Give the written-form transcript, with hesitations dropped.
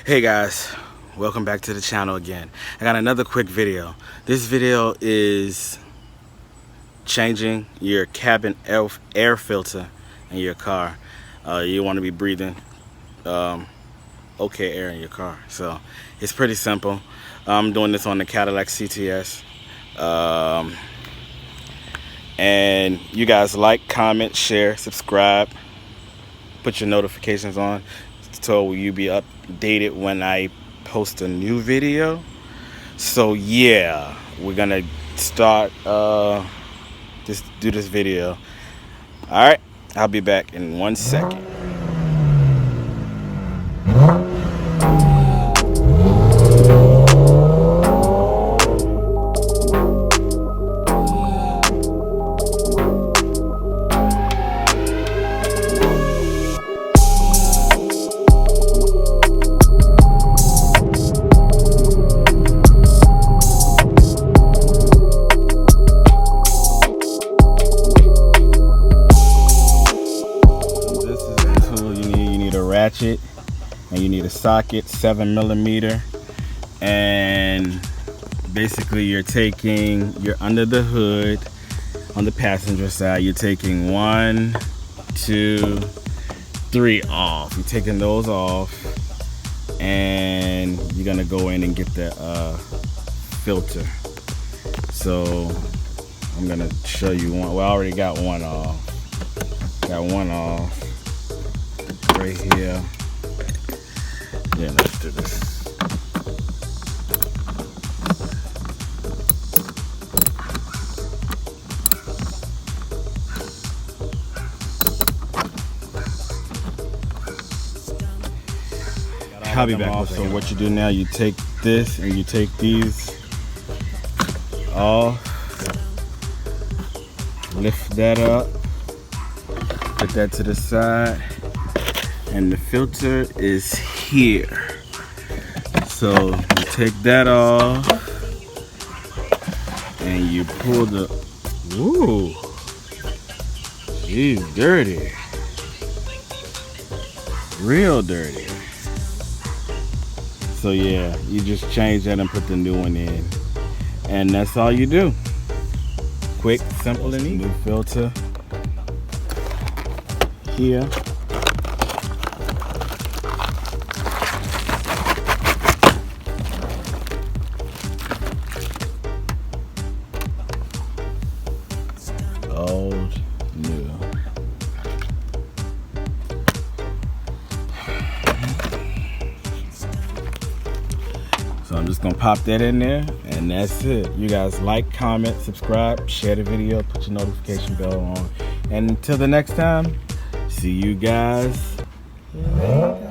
Hey guys, welcome back to the channel again. I got another quick video. This video is changing your cabin air filter in your car. You want to be breathing okay air in your car. So it's pretty simple. I'm doing this on the Cadillac Cts. And you guys like, comment, share, subscribe, put your notifications on so you be updated when I post a new video. So yeah, we're gonna start do this video. Alright, I'll be back in 1 second. Ratchet, and you need a socket, 7mm, and basically you're under the hood on the passenger side, you're taking 1, 2, 3 off. You're taking those off, and you're gonna go in and get the filter. So I'm gonna show you one. Well, I already got one off. Right here. Yeah, let's do this. I'll be back. So what you do now, you take this and you take these off, lift that up, put that to the side, and the filter is here. So you take that off and you pull the, ooh, she's dirty, real dirty. So yeah, you just change that and put the new one in, and that's all you do. Quick, simple, and easy. New filter here. Old, new. So I'm just gonna pop that in there, and that's it. You guys like, comment, subscribe, share the video, put your notification bell on, and until the next time, see you guys later.